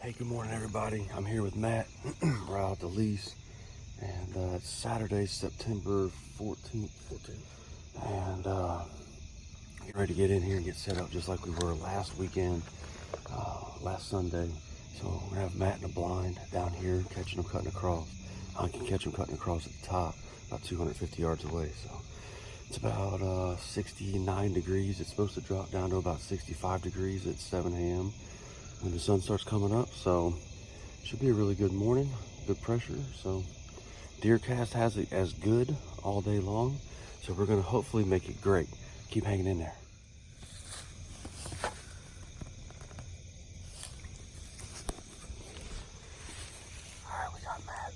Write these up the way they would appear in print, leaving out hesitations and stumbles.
Hey, good morning, everybody. I'm here with Matt. We're out at the lease, and it's Saturday, September 14th. And getting ready to get in here and get set up just like we were last weekend, last Sunday. So we're gonna have Matt in the blind down here, catching them cutting across. I can catch them cutting across at the top, about 250 yards away. So it's about 69 degrees. It's supposed to drop down to about 65 degrees at 7 a.m. when the sun starts coming up. So should be a really good morning, good pressure. So Deercast has it as good all day long, so we're gonna hopefully make it great. Keep hanging in there. All right, we got Matt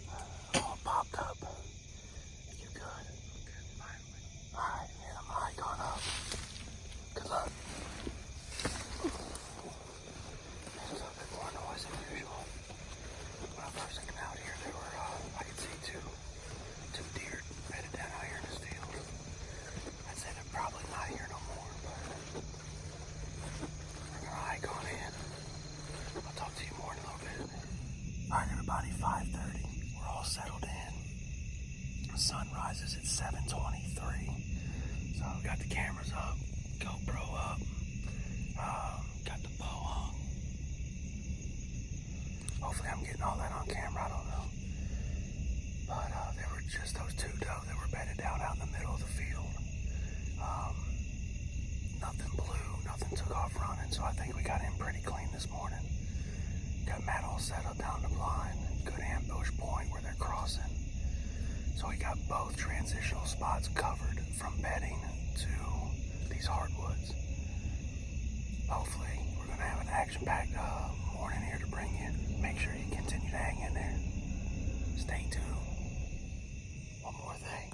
all popped up. You good? Good, finally. All right, man, I'm high going up. Good luck. There's a bit more noise than usual. When I first came out here, there were, I could see two deer bedded down out here in this field. I'd say they're probably not here no more, but we're gonna hike on in. I'll talk to you more in a little bit. All right, everybody, 5:30. We're all settled in. The sun rises at 7:23. So got the cameras up, GoPro up, got the bow hung. Hopefully I'm getting all that on camera, I don't know. But there were just those two doe that were bedded down out in the middle of the field. Nothing blew, nothing took off running, so I think we got in pretty clean this morning. Got Matt all set up down the blind, good ambush point where they're crossing. So we got both transitional spots covered from bedding to these hardwoods. Hopefully we're gonna have an action-packed morning here to bring you. Make sure you continue to hang in there. Stay tuned. One more thing.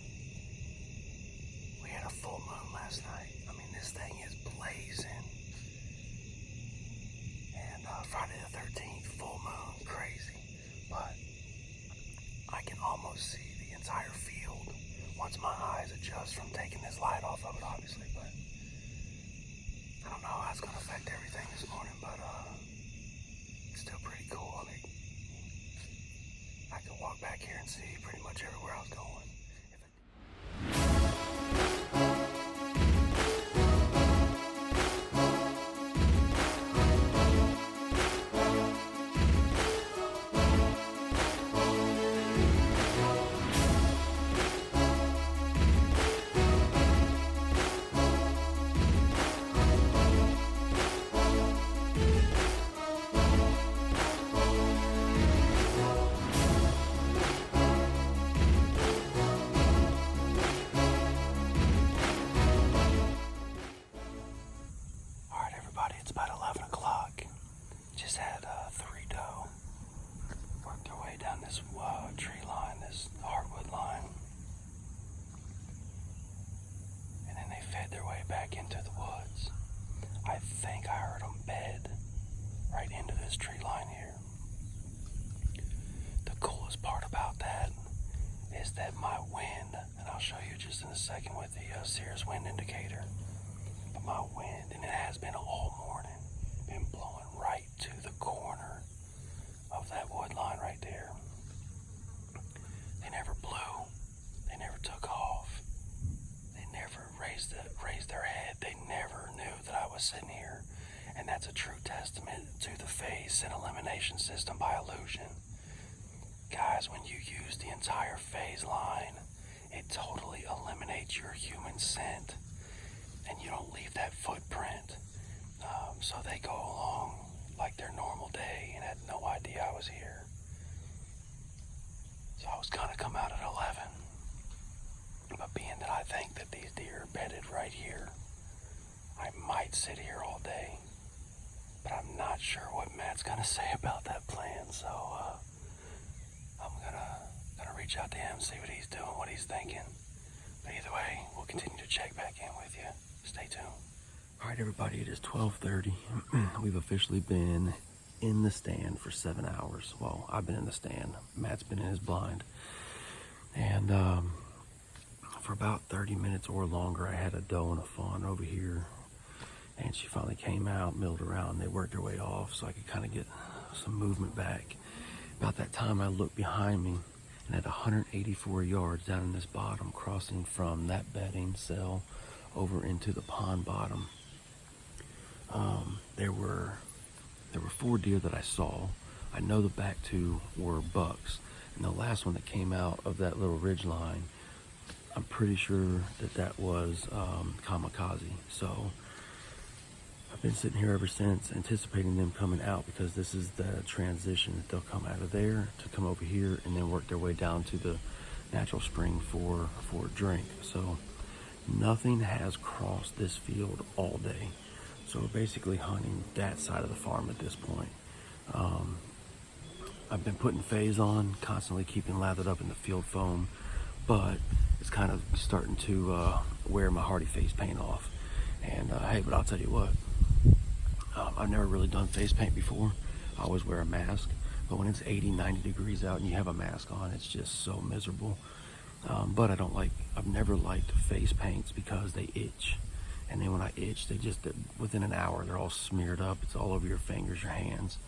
We had a full moon last night. I mean, this thing is blazing. And Friday the 13th, full moon, crazy. But I can almost see the entire field once my eyes adjust from taking this light off of it, obviously. But I don't know how it's gonna affect everything this morning, but it's still pretty cool. I mean, I can walk back here and see pretty much everywhere I was going. It's about 11 o'clock. Just had 3 doe work their way down this tree line, this hardwood line. And then they fed their way back into the woods. I think I heard them bed right into this tree line here. The coolest part about that is that my wind, and I'll show you just in a second with the Sears wind indicator, but my wind, and it has been all morning, been blowing right to the corner of that wood line right there. They never blew. They never took off. They never raised their head. They never knew that I was sitting here. And that's a true testament to the phase scent elimination system by illusion. Guys, when you use the entire phase line, it totally eliminates your human scent. And you don't leave that footprint. So they go along like their normal day and had no idea I was here. So I was gonna come out at 11. But being that I think that these deer are bedded right here, I might sit here all day. But I'm not sure what Matt's gonna say about that plan. So I'm gonna reach out to him, see what he's doing, what he's thinking. But either way, we'll continue to check back in with you. Stay tuned. All right, everybody, it is 12:30. We've officially been in the stand for 7 hours. Well, I've been in the stand. Matt's been in his blind. And for about 30 minutes or longer, I had a doe and a fawn over here. And she finally came out, milled around. They worked their way off so I could kind of get some movement back. About that time I looked behind me and at 184 yards down in this bottom, crossing from that bedding cell over into the pond bottom, there were 4 deer that I saw. I know the back 2 were bucks, and the last one that came out of that little ridge line, I'm pretty sure that was kamikaze. So I've been sitting here ever since anticipating them coming out, because this is the transition that they'll come out of there to come over here and then work their way down to the natural spring for a drink. So nothing has crossed this field all day. So we're basically hunting that side of the farm at this point. I've been putting phase on, constantly keeping lathered up in the field foam, but it's kind of starting to wear my hardy face paint off. And hey, but I'll tell you what, I've never really done face paint before. I always wear a mask, but when it's 80, 90 degrees out and you have a mask on, it's just so miserable. But I've never liked face paints because they itch. And then when I itch, within an hour, they're all smeared up. It's all over your fingers, your hands.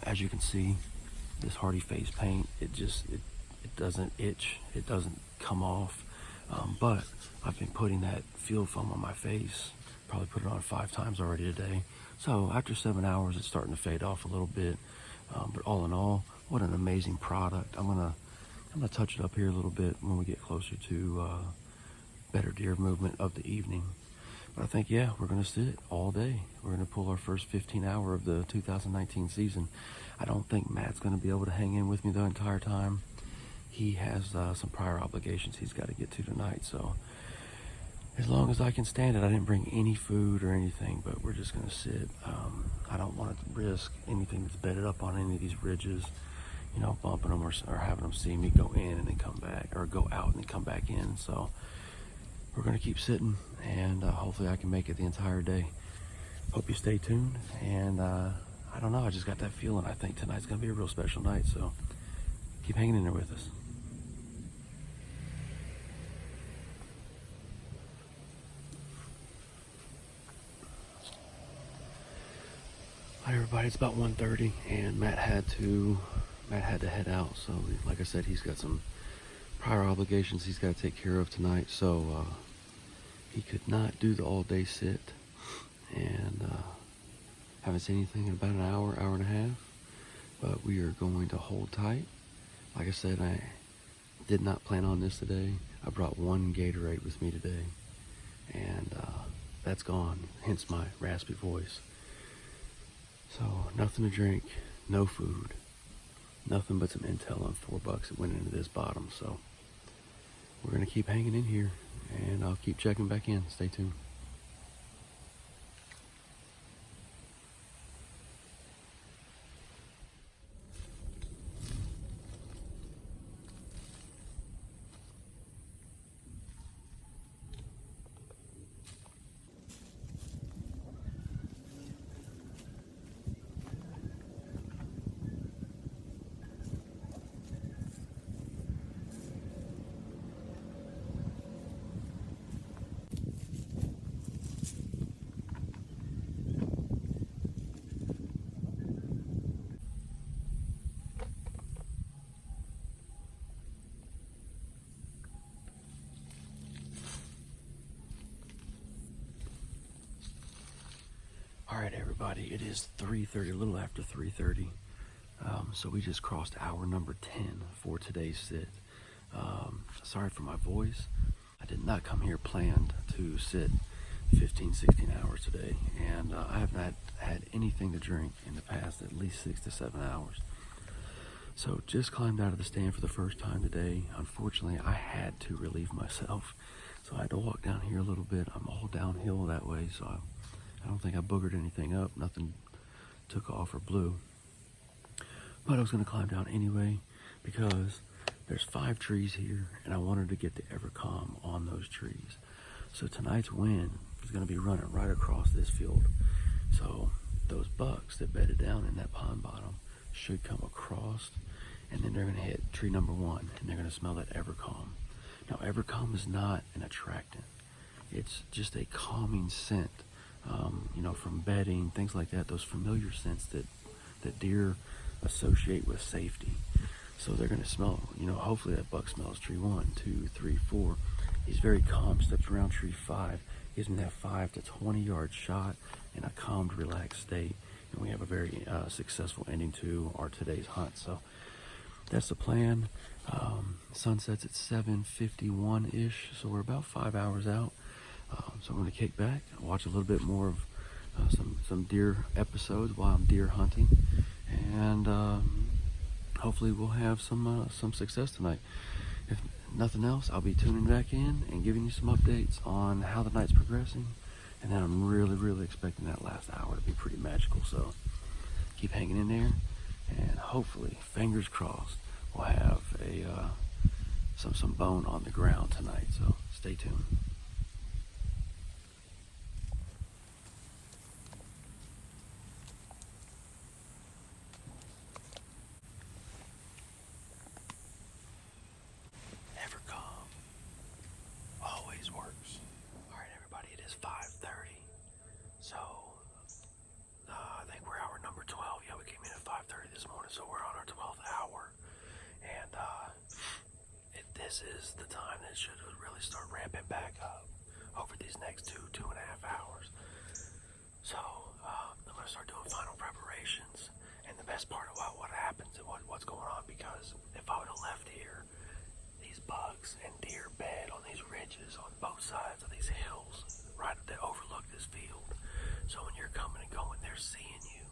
As you can see, this hardy face paint, it doesn't itch. It doesn't come off. But I've been putting that field foam on my face. Probably put it on 5 times already today. So after 7 hours, it's starting to fade off a little bit. But all in all, what an amazing product. I'm gonna touch it up here a little bit when we get closer to better deer movement of the evening. But I think, yeah, we're gonna sit all day. We're gonna pull our first 15 hour of the 2019 season. I don't think Matt's gonna be able to hang in with me the entire time. He has some prior obligations he's got to get to tonight. So as long as I can stand it, I didn't bring any food or anything, but we're just gonna sit. I don't want to risk anything that's bedded up on any of these ridges, you know, bumping them or having them see me go in and then come back, or go out and then come back in. So we're gonna keep sitting, and hopefully I can make it the entire day. Hope you stay tuned, and I don't know, I just got that feeling. I think tonight's gonna be a real special night, so keep hanging in there with us. Hi everybody, it's about 1:30, and Matt had to head out. So like I said, he's got some prior obligations he's got to take care of tonight. So he could not do the all-day sit, and haven't seen anything in about an hour and a half. But we are going to hold tight. Like I said, I did not plan on this today. I brought 1 Gatorade with me today, and that's gone, hence my raspy voice. So nothing to drink, no food, nothing but some intel on $4 that went into this bottom. So we're gonna keep hanging in here, and I'll keep checking back in. Stay tuned. All right, everybody, it is 3:30, a little after 3:30. So we just crossed hour number 10 for today's sit. Sorry for my voice. I did not come here planned to sit 15, 16 hours today, and I have not had anything to drink in the past at least 6 to 7 hours. So just climbed out of the stand for the first time today. Unfortunately, I had to relieve myself, so I had to walk down here a little bit. I'm all downhill that way, so I don't think I boogered anything up. Nothing took off or blew. But I was going to climb down anyway, because there's 5 trees here, and I wanted to get the Evercom on those trees. So tonight's wind is going to be running right across this field. So those bucks that bedded down in that pond bottom should come across, and then they're going to hit tree number 1, and they're going to smell that Evercom. Now, Evercom is not an attractant. It's just a calming scent. You know, from bedding, things like that, those familiar scents that that deer associate with safety. So they're going to smell, hopefully that buck smells tree 1, 2, 3, 4. He's very calm, steps around tree 5, gives me that 5 to 20 yard shot in a calmed, relaxed state. And we have a very successful ending to our today's hunt. So that's the plan. Sunsets at 7:51-ish, so we're about 5 hours out. So I'm going to kick back and watch a little bit more of some deer episodes while I'm deer hunting, and hopefully we'll have some success tonight. If nothing else, I'll be tuning back in and giving you some updates on how the night's progressing, and then I'm really expecting that last hour to be pretty magical. So keep hanging in there, and hopefully, fingers crossed, we'll have some bone on the ground tonight. So stay tuned. Never calm, always works. All right, everybody, it is 5:30. So I think we're hour number 12. Yeah, we came in at 5:30 this morning, so we're on our 12th hour. And this is the time that it should really start ramping back up over these next 2.5 hours. So I'm going to start doing final preparations. And the best part about what happens and what's going on, because if I would have left here, these bucks and deer bed on these ridges on both sides of these hills, right, that overlook this field. So when you're coming and going, they're seeing you.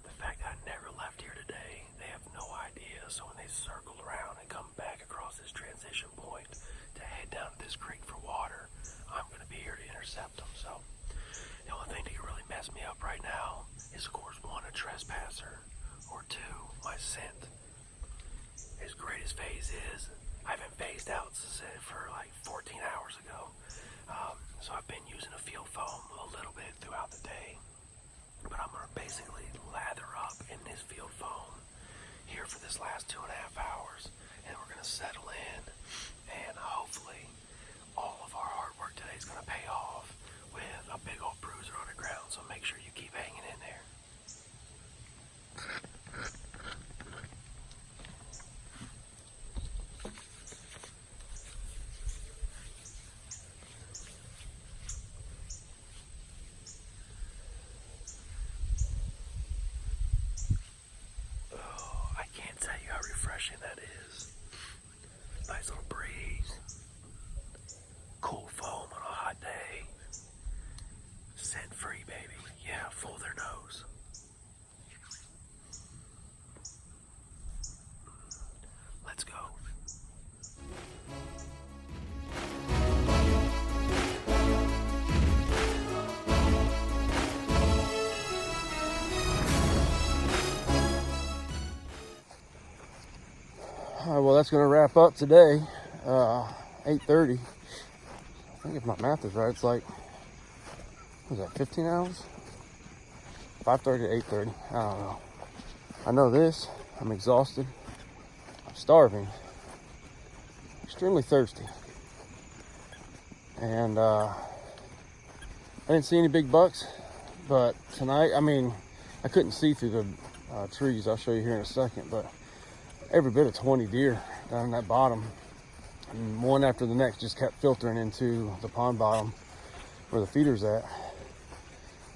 The fact that I never left here today, they have no idea. So when they circle around and come back across this transition point to head down to this creek for water, I'm going to be here to intercept them. So the only thing that can really mess me up right now is, of course, 1, a trespasser, or 2, my scent. As great as phase is, I haven't phased out for like 14 hours ago. So I've been using a field foam a little bit throughout the day. But I'm going to basically lather up in this field foam here for this last 2.5 hours. And we're going to settle in. And hopefully all of our hard work today is going to pay off with a big old bruiser on the ground. So make sure you keep hanging in there. That is. Nice little breeze. Cool foam on a hot day. Scent free, baby. Yeah, fool their nose. Let's go. All right, well, that's going to wrap up today. 8:30. I think if my math is right, it's like, what was that, 15 hours? 5:30 to 8:30. I don't know. I know this. I'm exhausted. I'm starving. Extremely thirsty. And I didn't see any big bucks, but tonight, I couldn't see through the trees. I'll show you here in a second, but every bit of 20 deer down in that bottom, and one after the next just kept filtering into the pond bottom where the feeder's at.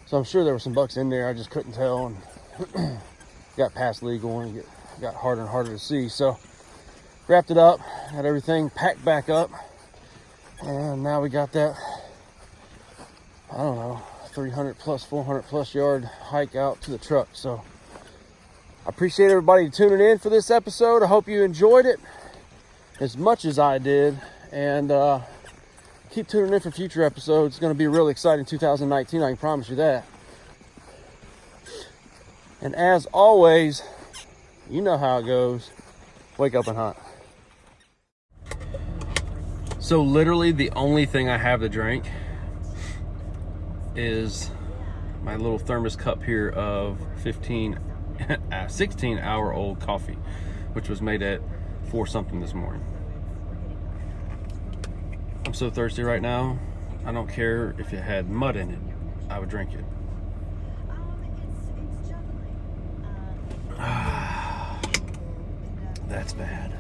So I'm sure there were some bucks in there, I just couldn't tell, and got past legal and got harder and harder to see. So wrapped it up, had everything packed back up, and now we got that, I don't know, 300 plus 400 plus yard hike out to the truck. So I appreciate everybody tuning in for this episode. I hope you enjoyed it as much as I did. And keep tuning in for future episodes. It's going to be a really exciting 2019, I can promise you that. And as always, you know how it goes. Wake up and hunt. So literally the only thing I have to drink is my little thermos cup here of 16-hour-old coffee, which was made at 4 something this morning. I'm so thirsty right now. I don't care if it had mud in it. I would drink it. That's bad.